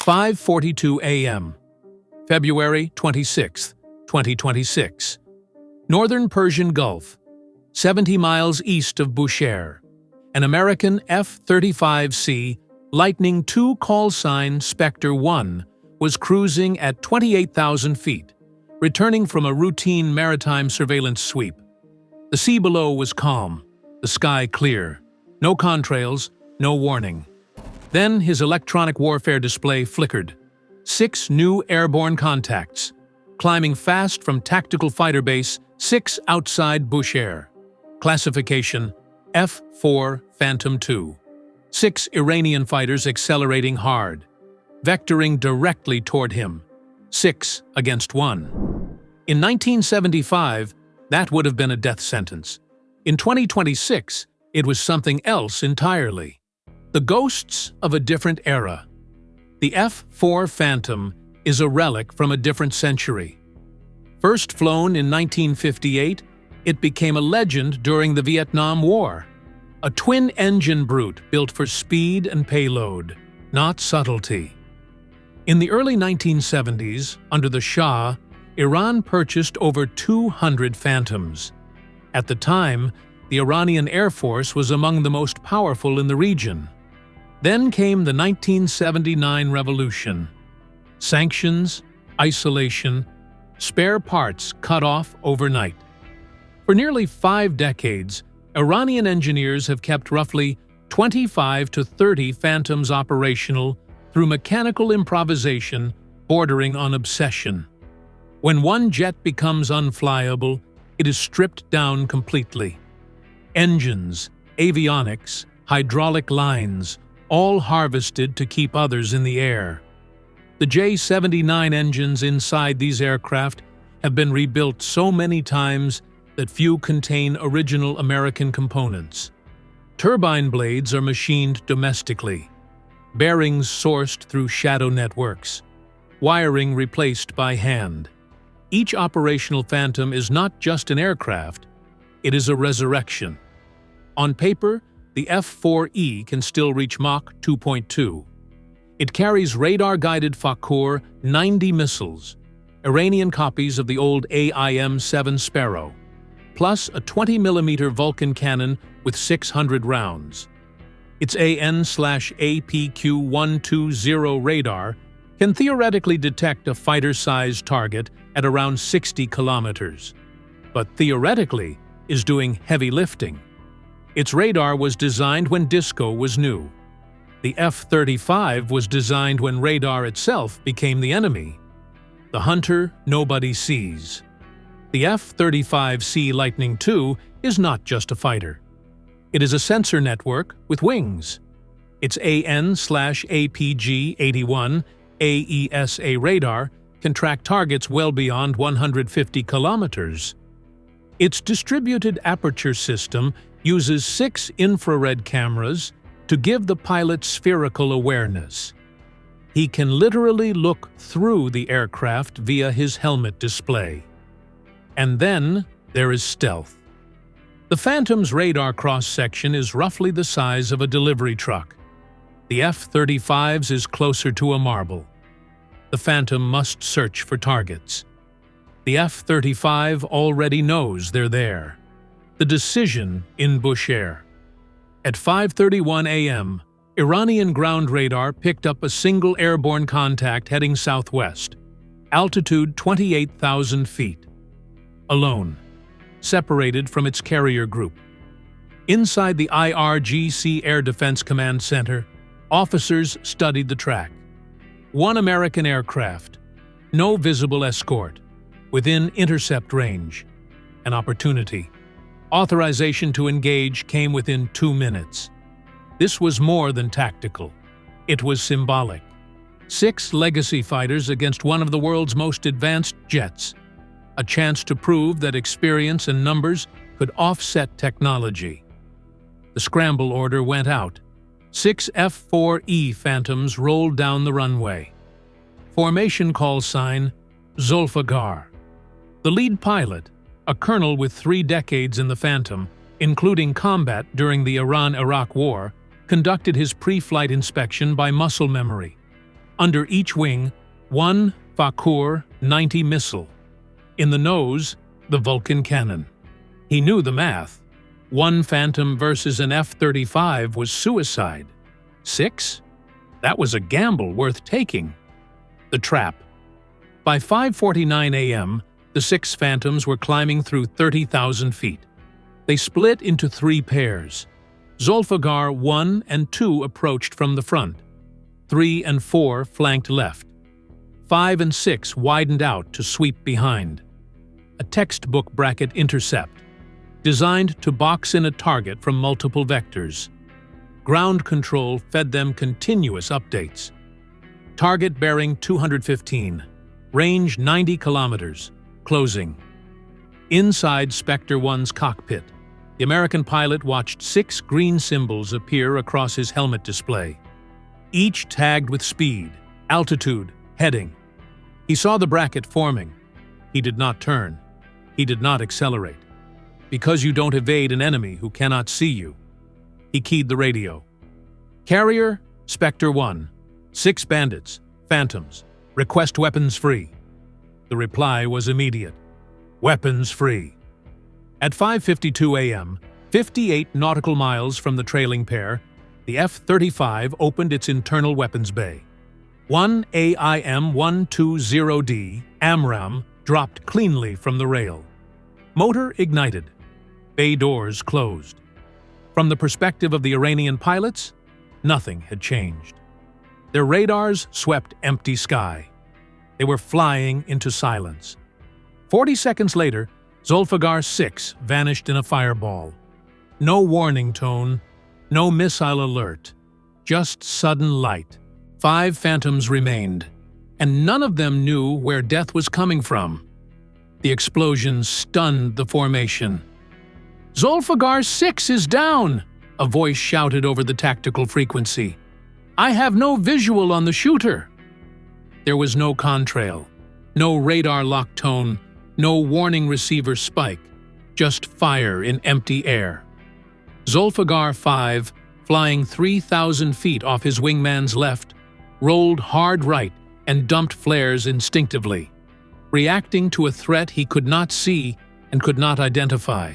5:42 a.m., February 26, 2026. Northern Persian Gulf, 70 miles east of Bushehr. An American F-35C Lightning II call sign Spectre 1 was cruising at 28,000 feet, returning from a routine maritime surveillance sweep. The sea below was calm, the sky clear. No contrails, no warning. Then his electronic warfare display flickered. 6 new airborne contacts, climbing fast from Tactical Fighter Base 6 outside Bushehr. Classification: F-4 Phantom II. 6 Iranian fighters accelerating hard, vectoring directly toward him. 6 against 1. In 1975, that would have been a death sentence. In 2026, it was something else entirely. The ghosts of a different era. The F-4 Phantom is a relic from a different century. First flown in 1958, it became a legend during the Vietnam War. A twin-engine brute built for speed and payload, not subtlety. In the early 1970s, under the Shah, Iran purchased over 200 Phantoms. At the time, the Iranian Air Force was among the most powerful in the region. Then came the 1979 revolution. Sanctions, isolation, spare parts cut off overnight. For nearly 5 decades, Iranian engineers have kept roughly 25 to 30 Phantoms operational through mechanical improvisation bordering on obsession. When one jet becomes unflyable, it is stripped down completely. Engines, avionics, hydraulic lines, all harvested to keep others in the air. The J-79 engines inside these aircraft have been rebuilt so many times that few contain original American components. Turbine blades are machined domestically, bearings sourced through shadow networks, wiring replaced by hand. Each operational Phantom is not just an aircraft, it is a resurrection. On paper, the F-4E can still reach Mach 2.2. It carries radar-guided Fokker 90 missiles, Iranian copies of the old AIM-7 Sparrow, plus a 20mm Vulcan cannon with 600 rounds. Its AN/APQ-120 radar can theoretically detect a fighter-sized target at around 60 kilometers, but theoretically is doing heavy lifting. Its radar was designed when disco was new. The F-35 was designed when radar itself became the enemy. The hunter nobody sees. The F-35C Lightning II is not just a fighter. It is a sensor network with wings. Its AN/APG-81 AESA radar can track targets well beyond 150 kilometers. Its distributed aperture system uses 6 infrared cameras to give the pilot spherical awareness. He can literally look through the aircraft via his helmet display. And then there is stealth. The Phantom's radar cross-section is roughly the size of a delivery truck. The F-35's is closer to a marble. The Phantom must search for targets. The F-35 already knows they're there. The decision in Bushehr. At 5:31 a.m., Iranian ground radar picked up a single airborne contact heading southwest, altitude 28,000 feet. Alone, separated from its carrier group. Inside the IRGC Air Defense Command Center, officers studied the track. 1 American aircraft, no visible escort, within intercept range. An opportunity. Authorization to engage came within 2 minutes. This was more than tactical. It was symbolic. 6 legacy fighters against one of the world's most advanced jets. A chance to prove that experience and numbers could offset technology. The scramble order went out. 6 F-4E Phantoms rolled down the runway. Formation call sign, Zulfiqar. The lead pilot, a colonel with 3 decades in the Phantom, including combat during the Iran-Iraq War, conducted his pre-flight inspection by muscle memory. Under each wing, one Fokker 90 missile. In the nose, the Vulcan cannon. He knew the math. One Phantom versus an F-35 was suicide. 6? That was a gamble worth taking. The trap. By 5:49 a.m., the 6 Phantoms were climbing through 30,000 feet. They split into 3 pairs. Zulfiqar 1 and 2 approached from the front. 3 and 4 flanked left. 5 and 6 widened out to sweep behind. A textbook bracket intercept, designed to box in a target from multiple vectors. Ground control fed them continuous updates. Target bearing 215, range 90 kilometers, closing. Inside Spectre 1's cockpit, the American pilot watched 6 green symbols appear across his helmet display, each tagged with speed, altitude, heading. He saw the bracket forming. He did not turn. He did not accelerate. Because you don't evade an enemy who cannot see you. He keyed the radio. Carrier, Spectre 1. 6 bandits, Phantoms. Request weapons free. The reply was immediate. Weapons free. At 5:52 a.m., 58 nautical miles from the trailing pair, the F-35 opened its internal weapons bay. One AIM-120D AMRAAM dropped cleanly from the rail. Motor ignited. Bay doors closed. From the perspective of the Iranian pilots, nothing had changed. Their radars swept empty sky. They were flying into silence. 40 seconds later, Zulfiqar 6 vanished in a fireball. No warning tone, no missile alert, just sudden light. 5 Phantoms remained, and none of them knew where death was coming from. The explosion stunned the formation. "Zulfiqar 6 is down!" a voice shouted over the tactical frequency. "I have no visual on the shooter." There was no contrail, no radar lock tone, no warning receiver spike, just fire in empty air. Zulfiqar 5, flying 3,000 feet off his wingman's left, rolled hard right and dumped flares instinctively, reacting to a threat he could not see and could not identify.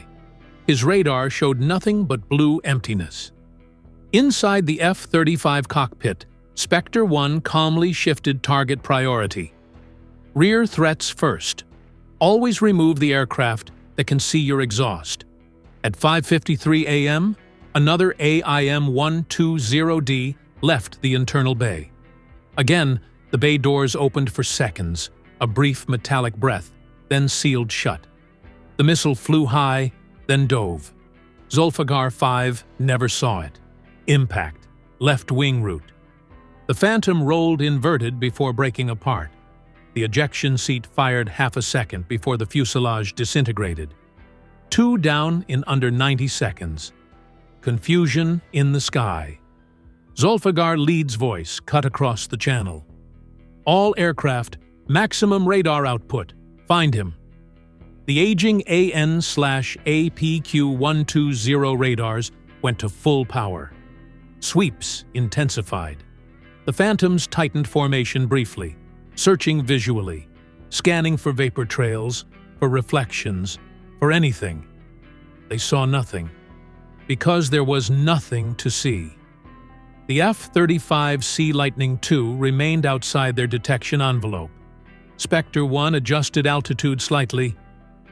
His radar showed nothing but blue emptiness. Inside the F-35 cockpit, Spectre 1 calmly shifted target priority. Rear threats first. Always remove the aircraft that can see your exhaust. At 5:53 a.m., another AIM-120D left the internal bay. Again, the bay doors opened for seconds, a brief metallic breath, then sealed shut. The missile flew high, then dove. Zulfiqar 5 never saw it. Impact, left wing route. The Phantom rolled inverted before breaking apart. The ejection seat fired half a second before the fuselage disintegrated. 2 down in under 90 seconds. Confusion in the sky. Zulfiqar Leed's voice cut across the channel. "All aircraft, maximum radar output. Find him." The aging AN/APQ-120 radars went to full power. Sweeps intensified. The Phantoms tightened formation briefly, searching visually, scanning for vapor trails, for reflections, for anything. They saw nothing, because there was nothing to see. The F-35 Sea Lightning II remained outside their detection envelope. Spectre 1 adjusted altitude slightly.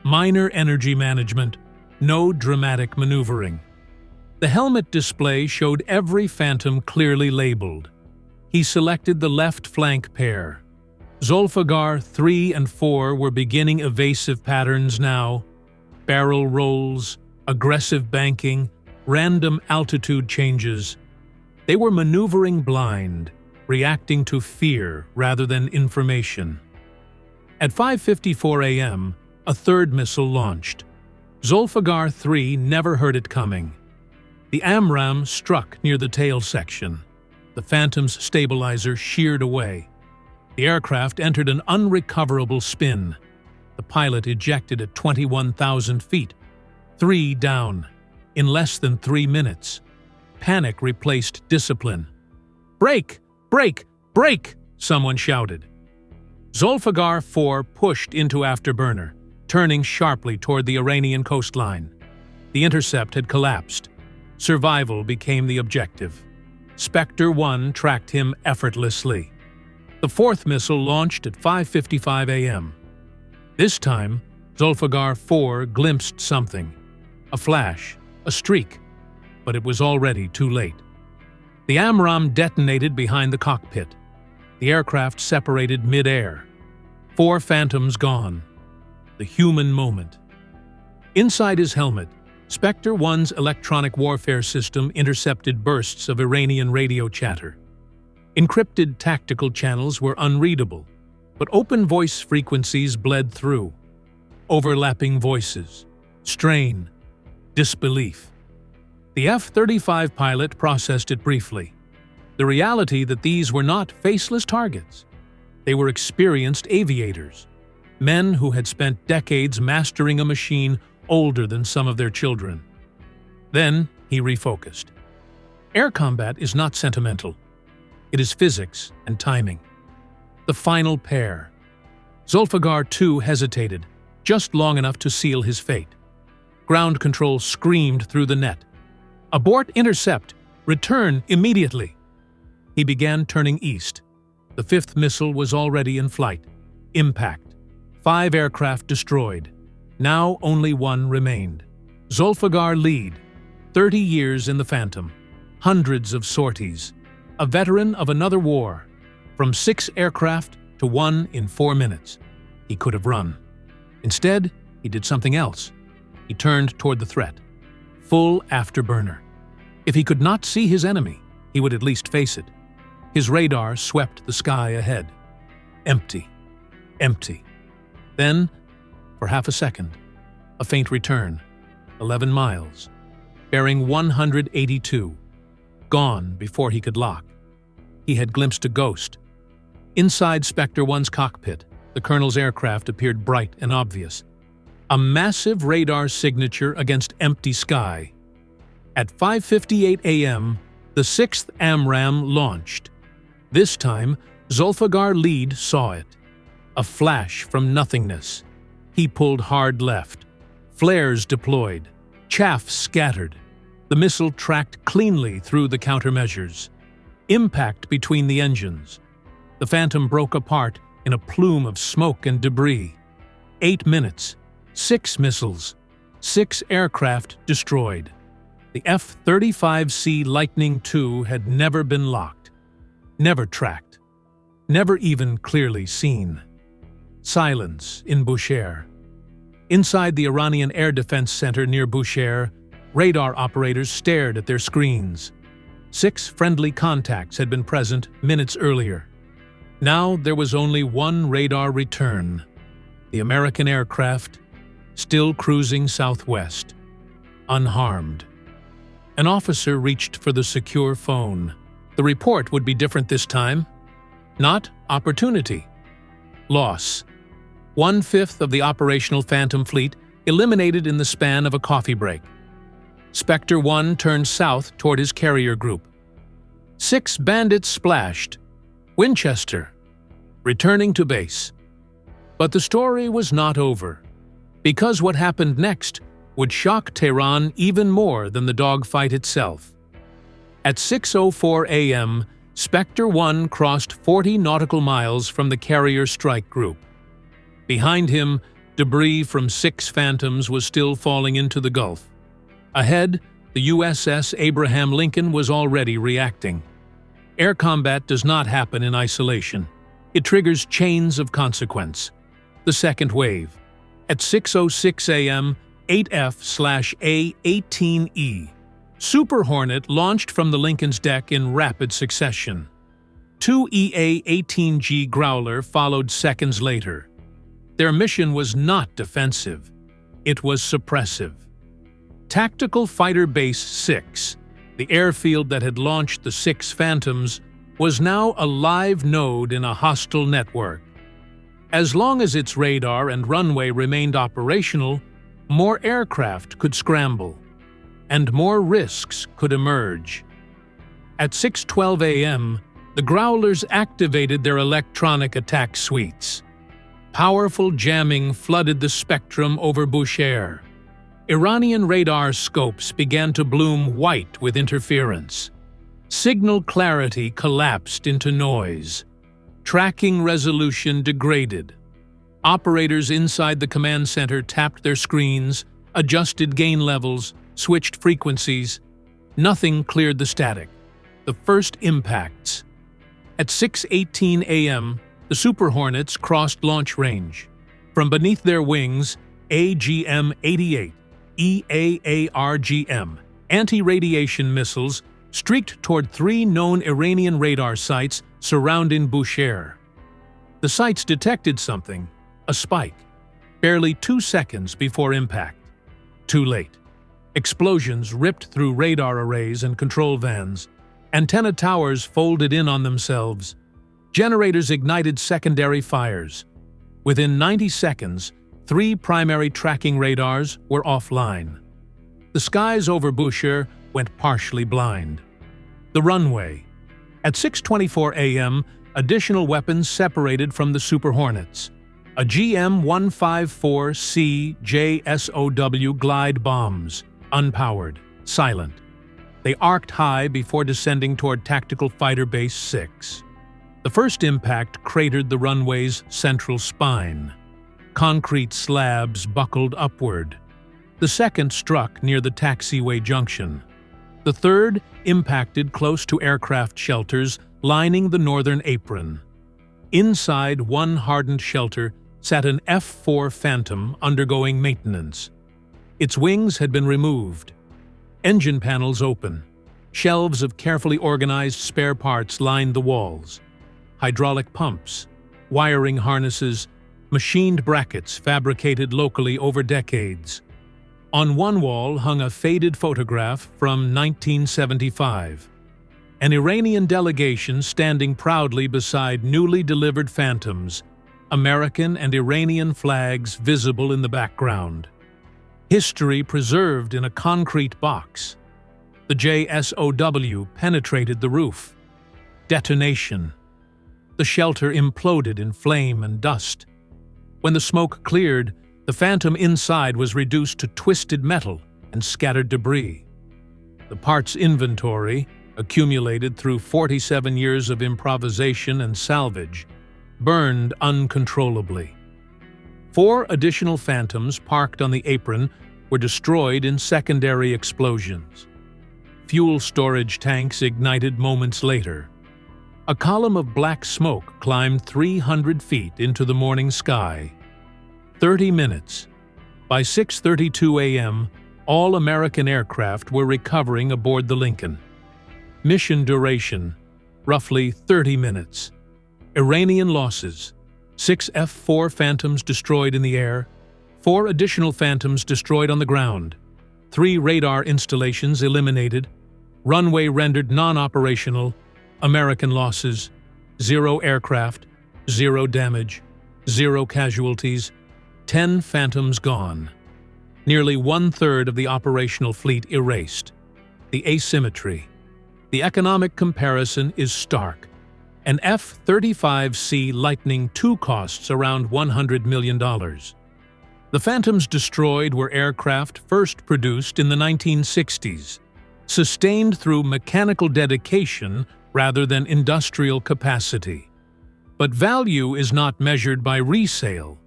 Minor energy management, no dramatic maneuvering. The helmet display showed every Phantom clearly labeled. He selected the left flank pair. Zulfiqar 3 and 4 were beginning evasive patterns now. Barrel rolls, aggressive banking, random altitude changes. They were maneuvering blind, reacting to fear rather than information. At 5:54 a.m., a third missile launched. Zulfiqar 3 never heard it coming. The AMRAAM struck near the tail section. The Phantom's stabilizer sheared away. The aircraft entered an unrecoverable spin. The pilot ejected at 21,000 feet. 3 down. In less than 3 minutes. Panic replaced discipline. "Brake! Brake! Brake!" someone shouted. Zulfiqar 4 pushed into afterburner, turning sharply toward the Iranian coastline. The intercept had collapsed. Survival became the objective. Spectre 1 tracked him effortlessly. The fourth missile launched at 5:55 a.m. This time, Zulfiqar 4 glimpsed something. A flash, a streak, but it was already too late. The AMRAAM detonated behind the cockpit. The aircraft separated mid-air. 4 Phantoms gone. The human moment. Inside his helmet, Spectre 1's electronic warfare system intercepted bursts of Iranian radio chatter. Encrypted tactical channels were unreadable, but open voice frequencies bled through. Overlapping voices, strain, disbelief. The F-35 pilot processed it briefly. The reality that these were not faceless targets. They were experienced aviators, men who had spent decades mastering a machine older than some of their children. Then he refocused. Air combat is not sentimental. It is physics and timing. The final pair. Zulfiqar 2 hesitated, just long enough to seal his fate. Ground control screamed through the net. Abort intercept! Return immediately! He began turning east. The fifth missile was already in flight. Impact. 5 aircraft destroyed. Now only 1 remained. Zulfiqar lead. 30 years in the Phantom. Hundreds of sorties. A veteran of another war. From 6 aircraft to 1 in 4 minutes. He could have run. Instead, he did something else. He turned toward the threat. Full afterburner. If he could not see his enemy, he would at least face it. His radar swept the sky ahead. Empty. Empty. Then, for half a second, a faint return. 11 miles. Bearing 182. Gone before he could lock. He had glimpsed a ghost. Inside Spectre 1's cockpit, the colonel's aircraft appeared bright and obvious. A massive radar signature against empty sky. At 5:58 a.m., the 6th AMRAAM launched. This time, Zulfiqar lead saw it. A flash from nothingness. He pulled hard left. Flares deployed. Chaff scattered. The missile tracked cleanly through the countermeasures. Impact between the engines. The Phantom broke apart in a plume of smoke and debris. 8 minutes. 6 missiles. 6 aircraft destroyed. The F-35C Lightning II had never been locked. Never tracked. Never even clearly seen. Silence in Bushehr. Inside the Iranian Air Defense Center near Bushehr, radar operators stared at their screens. 6 friendly contacts had been present minutes earlier. Now there was only one radar return. The American aircraft, still cruising southwest, unharmed. An officer reached for the secure phone. The report would be different this time. Not opportunity. Loss. 1/5 of the operational Phantom fleet eliminated in the span of a coffee break. Spectre 1 turned south toward his carrier group. 6 bandits splashed. Winchester. Returning to base. But the story was not over. Because what happened next would shock Tehran even more than the dogfight itself. At 6:04 a.m., Spectre 1 crossed 40 nautical miles from the carrier strike group. Behind him, debris from 6 Phantoms was still falling into the Gulf. Ahead, the USS Abraham Lincoln was already reacting. Air combat does not happen in isolation. It triggers chains of consequence. The second wave. At 6:06 a.m., 8F/A-18E. Super Hornet launched from the Lincoln's deck in rapid succession. 2 EA-18G Growler followed seconds later. Their mission was not defensive. It was suppressive. Tactical Fighter Base 6, the airfield that had launched the 6 Phantoms, was now a live node in a hostile network. As long as its radar and runway remained operational, more aircraft could scramble, and more risks could emerge. At 6:12 a.m., The Growlers activated their electronic attack suites. Powerful jamming flooded the spectrum over Bushehr. Iranian radar scopes began to bloom white with interference. Signal clarity collapsed into noise. Tracking resolution degraded. Operators inside the command center tapped their screens, adjusted gain levels, switched frequencies. Nothing cleared the static. The first impacts. At 6:18 a.m., the Super Hornets crossed launch range. From beneath their wings, AGM-88, EAARGM, anti-radiation missiles streaked toward 3 known Iranian radar sites surrounding Bushehr. The sites detected something, a spike, barely 2 seconds before impact. Too late. Explosions ripped through radar arrays and control vans. Antenna towers folded in on themselves. Generators ignited secondary fires. Within 90 seconds, 3 primary tracking radars were offline. The skies over Bushehr went partially blind. The runway. At 6:24 a.m., additional weapons separated from the Super Hornets. A GM-154C JSOW glide bombs, unpowered, silent. They arced high before descending toward Tactical Fighter Base 6. The first impact cratered the runway's central spine. Concrete slabs buckled upward. The second struck near the taxiway junction. The third impacted close to aircraft shelters lining the northern apron. Inside one hardened shelter sat an F-4 Phantom undergoing maintenance. Its wings had been removed. Engine panels open. Shelves of carefully organized spare parts lined the walls. Hydraulic pumps, wiring harnesses, machined brackets fabricated locally over decades. On one wall hung a faded photograph from 1975. An Iranian delegation standing proudly beside newly delivered Phantoms, American and Iranian flags visible in the background. History preserved in a concrete box. The JSOW penetrated the roof. Detonation. The shelter imploded in flame and dust. When the smoke cleared, the Phantom inside was reduced to twisted metal and scattered debris. The parts inventory, accumulated through 47 years of improvisation and salvage, burned uncontrollably. 4 additional Phantoms parked on the apron were destroyed in secondary explosions. Fuel storage tanks ignited moments later. A column of black smoke climbed 300 feet into the morning sky. 30 minutes. By 6:32 a.m., all American aircraft were recovering aboard the Lincoln. Mission duration, roughly 30 minutes. Iranian losses: 6 F-4 Phantoms destroyed in the air, 4 additional Phantoms destroyed on the ground, 3 radar installations eliminated, runway rendered non-operational, American losses: 0 aircraft, 0 damage, 0 casualties, 10 Phantoms gone. Nearly 1/3 of the operational fleet erased. The asymmetry. The economic comparison is stark. An F-35C Lightning II costs around $100 million. The Phantoms destroyed were aircraft first produced in the 1960s, sustained through mechanical dedication rather than industrial capacity. But value is not measured by resale.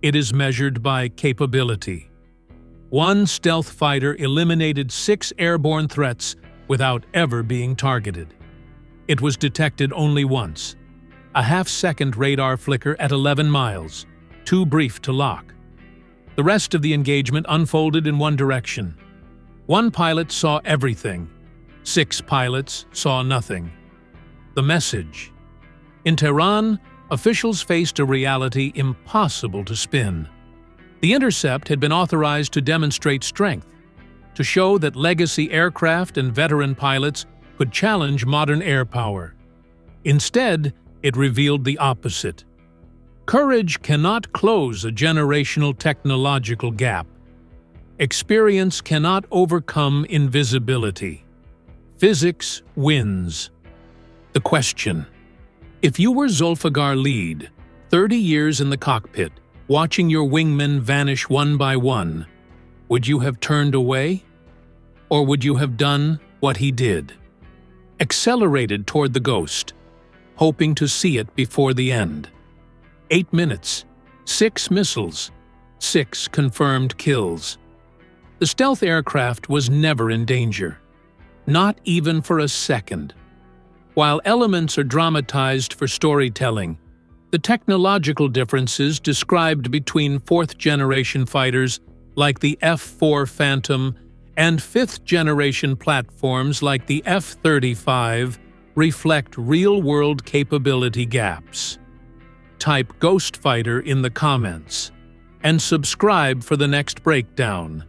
It is measured by capability. One stealth fighter eliminated 6 airborne threats without ever being targeted. It was detected only once. A half-second radar flicker at 11 miles, too brief to lock. The rest of the engagement unfolded in one direction. 1 pilot saw everything. 6 pilots saw nothing. The message. In Tehran, officials faced a reality impossible to spin. The intercept had been authorized to demonstrate strength, to show that legacy aircraft and veteran pilots could challenge modern air power. Instead, it revealed the opposite. Courage cannot close a generational technological gap. Experience cannot overcome invisibility. Physics wins. The question: if you were Zulfikar Lead, 30 years in the cockpit, watching your wingmen vanish one by one, would you have turned away? Or would you have done what he did? Accelerated toward the ghost, hoping to see it before the end. 8 minutes, 6 missiles, 6 confirmed kills. The stealth aircraft was never in danger, not even for a second. While elements are dramatized for storytelling, the technological differences described between fourth-generation fighters like the F-4 Phantom and fifth-generation platforms like the F-35 reflect real-world capability gaps. Type Ghost Fighter in the comments and subscribe for the next breakdown.